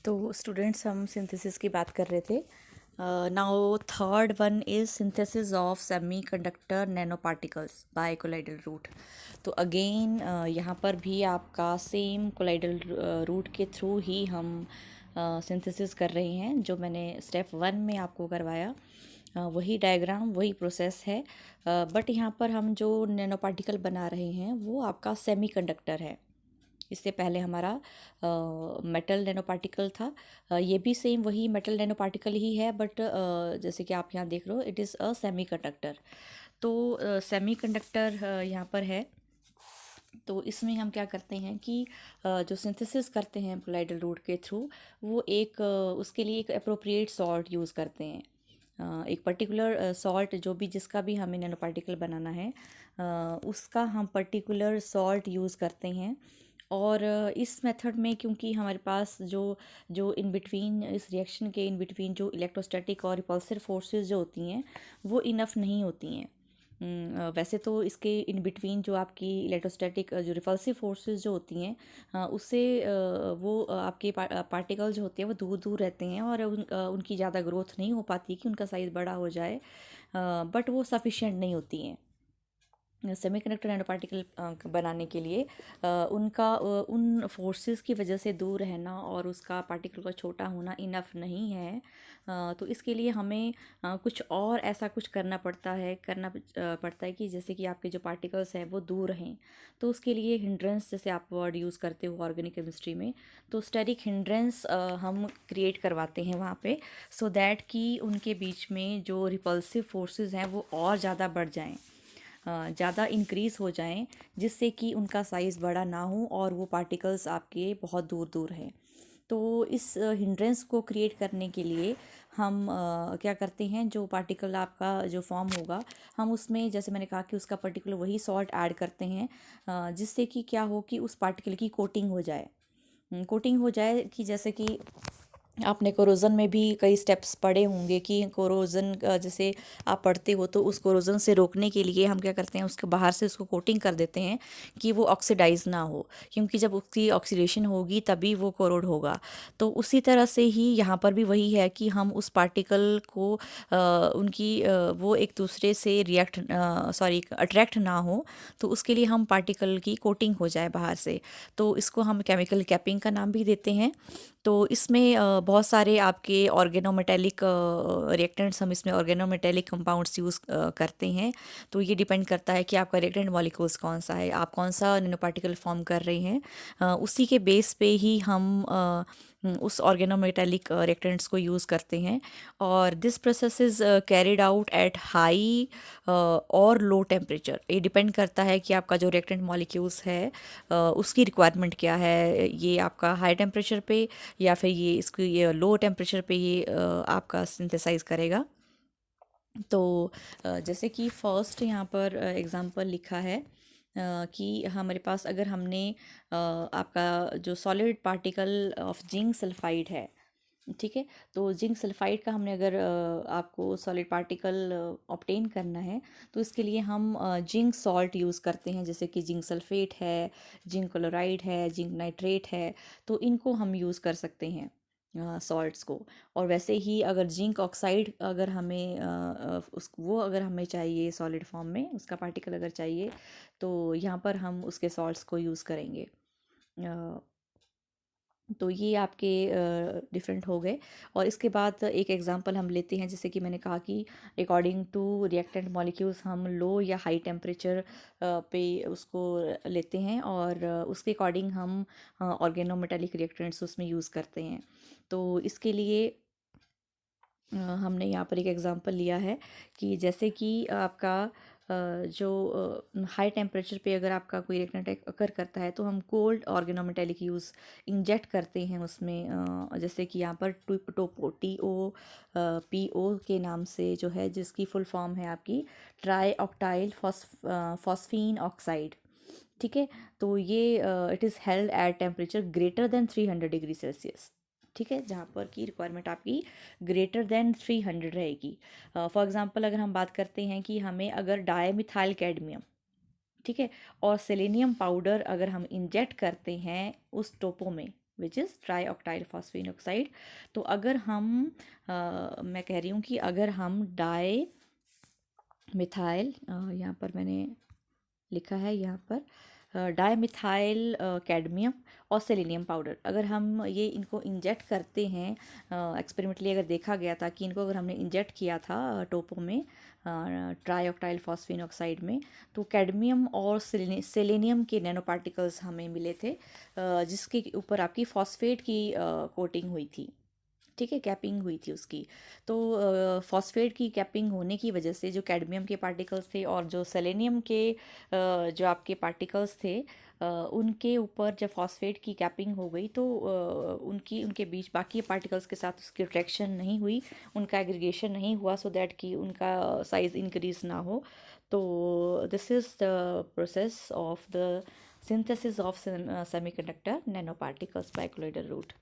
तो स्टूडेंट्स हम सिंथेसिस की बात कर रहे थे। Now third one is synthesis of semiconductor nanoparticles by colloidal route. तो अगेन यहाँ पर भी आपका सेम कोलाइडल रूट के थ्रू ही हम सिंथेसिस कर रहे हैं। जो मैंने स्टेप 1 में आपको करवाया वही डायग्राम वही प्रोसेस है, बट यहाँ पर हम जो नैनो पार्टिकल बना रहे हैं वो आपका सेमी कंडक्टर है। इससे पहले हमारा मेटल नैनो पार्टिकल था। ये भी सेम वही मेटल नैनो पार्टिकल ही है, बट जैसे कि आप यहाँ देख रहे हो it is a semi conductor. तो सेमी कंडक्टर यहाँ पर है। तो इसमें हम क्या करते हैं कि जो सिंथेसिस करते हैं कोलाइडल रूट के थ्रू, वो एक उसके लिए एक अप्रोप्रिएट सॉल्ट यूज़ करते हैं। एक पर्टिकुलर सॉल्ट जो भी जिसका भी हमें नैनो पार्टिकल बनाना है उसका हम पर्टिकुलर सॉल्ट यूज़ करते हैं। और इस मेथड में क्योंकि हमारे पास जो जो इन बिटवीन इस रिएक्शन के इन बिटवीन जो इलेक्ट्रोस्टैटिक और रिपल्सिव फोर्सेस जो होती हैं वो इनफ नहीं होती हैं। वैसे तो इसके इन बिटवीन जो आपकी इलेक्ट्रोस्टैटिक जो रिपल्सिव फोर्सेस जो होती हैं उससे वो आपके पार्टिकल जो होते हैं वो दूर दूर रहते हैं और उनकी ज़्यादा ग्रोथ नहीं हो पाती कि उनका साइज़ बड़ा हो जाए, बट वो सफिशिएंट नहीं होती हैं सेमीकंडक्टर नैनो पार्टिकल बनाने के लिए। उन फोर्सेस की वजह से दूर रहना और उसका पार्टिकल का छोटा होना इनफ नहीं है। तो इसके लिए हमें कुछ और ऐसा कुछ करना पड़ता है कि जैसे कि आपके जो पार्टिकल्स हैं वो दूर रहें। तो उसके लिए हिंड्रेंस, जैसे आप वर्ड यूज़ करते हो ऑर्गेनिक केमिस्ट्री में, तो स्टेरिक हिंड्रेंस हम क्रिएट करवाते हैं वहाँ पे, सो दैट कि उनके बीच में जो रिपल्सिव फोर्सेस हैं वो और ज़्यादा बढ़ जाएं, ज़्यादा इंक्रीज़ हो जाएं, जिससे कि उनका साइज़ बड़ा ना हो और वो पार्टिकल्स आपके बहुत दूर दूर हैं। तो इस हिंड्रेंस को क्रिएट करने के लिए हम क्या करते हैं, जो पार्टिकल आपका जो फॉर्म होगा हम उसमें, जैसे मैंने कहा कि उसका पर्टिकुलर वही सॉल्ट ऐड करते हैं, जिससे कि क्या हो कि उस पार्टिकल की कोटिंग हो जाए। कोटिंग हो जाए कि जैसे कि आपने कोरोजन में भी कई स्टेप्स पढ़े होंगे कि कोरोजन जैसे आप पढ़ते हो तो उस कोरोजन से रोकने के लिए हम क्या करते हैं, उसके बाहर से उसको कोटिंग कर देते हैं कि वो ऑक्सीडाइज ना हो, क्योंकि जब उसकी ऑक्सीडेशन होगी तभी वो कोरोड होगा। तो उसी तरह से ही यहाँ पर भी वही है कि हम उस पार्टिकल को वो एक दूसरे से अट्रैक्ट ना हो, तो उसके लिए हम पार्टिकल की कोटिंग हो जाए बाहर से। तो इसको हम केमिकल कैपिंग का नाम भी देते हैं। तो इसमें बहुत सारे आपके ऑर्गेनोमेटेलिक रिएक्टेंट्स, हम इसमें ऑर्गेनोमेटेलिक कंपाउंड्स यूज़ करते हैं। तो ये डिपेंड करता है कि आपका रिएक्टेंट मॉलिक्यूल्स कौन सा है, आप कौन सा नैनो पार्टिकल फॉर्म कर रहे हैं, उसी के बेस पे ही हम उस ऑर्गेनोमेटेलिक रिएक्टेंट्स को यूज़ करते हैं। और this process is carried out at high और लो टेम्परेचर। ये डिपेंड करता है कि आपका जो रिएक्टेंट मॉलिक्यूल्स है उसकी रिक्वायरमेंट क्या है, ये आपका हाई टेम्परेचर पे या फिर ये लो टेम्परेचर पे ये आपका सिंथेसाइज करेगा। तो जैसे कि फर्स्ट यहाँ पर एग्जांपल लिखा है कि हमारे पास अगर हमने आपका जो solid particle of zinc sulphide है, ठीक है, तो जिंक सल्फाइड का हमने अगर आपको सॉलिड पार्टिकल ऑब्टेन करना है, तो इसके लिए हम जिंक सॉल्ट यूज़ करते हैं, जैसे कि जिंक सल्फेट है, जिंक क्लोराइड है, जिंक नाइट्रेट है। तो इनको हम यूज़ कर सकते हैं सॉल्ट्स को। और वैसे ही अगर जिंक ऑक्साइड अगर हमें वो अगर हमें चाहिए सॉलिड फॉर्म में, उसका पार्टिकल अगर चाहिए, तो यहाँ पर हम उसके सॉल्ट्स को यूज़ करेंगे। तो ये आपके डिफरेंट हो गए। और इसके बाद एक एग्जांपल हम लेते हैं, जैसे कि मैंने कहा कि अकॉर्डिंग टू रिएक्टेंट मॉलिक्यूल्स हम लो या हाई टेम्परेचर पे उसको लेते हैं, और उसके अकॉर्डिंग हम ऑर्गेनोमेटेलिक रिएक्टेंट्स उसमें यूज़ करते हैं। तो इसके लिए हमने यहाँ पर एक एग्जांपल लिया है कि जैसे कि आपका जो हाई टेम्परेचर पे अगर आपका कोई रिएक्टेंट अकर करता है, तो हम कोल्ड ऑर्गेनोमेटेलिक यूज़ इंजेक्ट करते हैं उसमें। जैसे कि यहाँ पर टोपो PO के नाम से जो है, जिसकी फुल फॉर्म है आपकी ट्राई ऑक्टाइल फॉस्फीन ऑक्साइड, ठीक है। तो ये it is held at temperature greater than 300 degree Celsius, ठीक है, जहाँ पर की रिक्वायरमेंट आपकी ग्रेटर देन 300 रहेगी। फॉर एग्जांपल अगर हम बात करते हैं कि हमें अगर डायमिथाइल कैडमियम, ठीक है, और सेलेनियम पाउडर अगर हम इंजेक्ट करते हैं उस टोपो में, विच इज़ ट्राईऑक्टाइल फॉस्फेन ऑक्साइड। तो अगर हम मैं कह रही हूँ कि अगर हम डाई मिथाइल, यहाँ पर मैंने लिखा है यहाँ पर डाईमिथाइल कैडमियम और सेलेनियम पाउडर, अगर हम ये इनको इंजेक्ट करते हैं, एक्सपेरिमेंटली अगर देखा गया था कि इनको अगर हमने इंजेक्ट किया था टोपो में, ट्राईऑक्टाइल फॉस्फेन ऑक्साइड में, तो कैडमियम और सेलेनियम के नैनो पार्टिकल्स हमें मिले थे, जिसके ऊपर आपकी फॉस्फेट की कोटिंग हुई थी। ठीक है, कैपिंग हुई थी उसकी। तो फॉस्फेट की कैपिंग होने की वजह से जो कैडमियम के पार्टिकल्स थे और जो सेलेनियम के जो आपके पार्टिकल्स थे, उनके ऊपर जब फॉस्फेट की कैपिंग हो गई तो उनके बीच बाकी पार्टिकल्स के साथ उसकी अट्रैक्शन नहीं हुई, उनका एग्रीगेशन नहीं हुआ, सो दैट कि उनका साइज़ इंक्रीज ना हो। तो this is the process of the synthesis of semiconductor nanoparticles by colloidal route.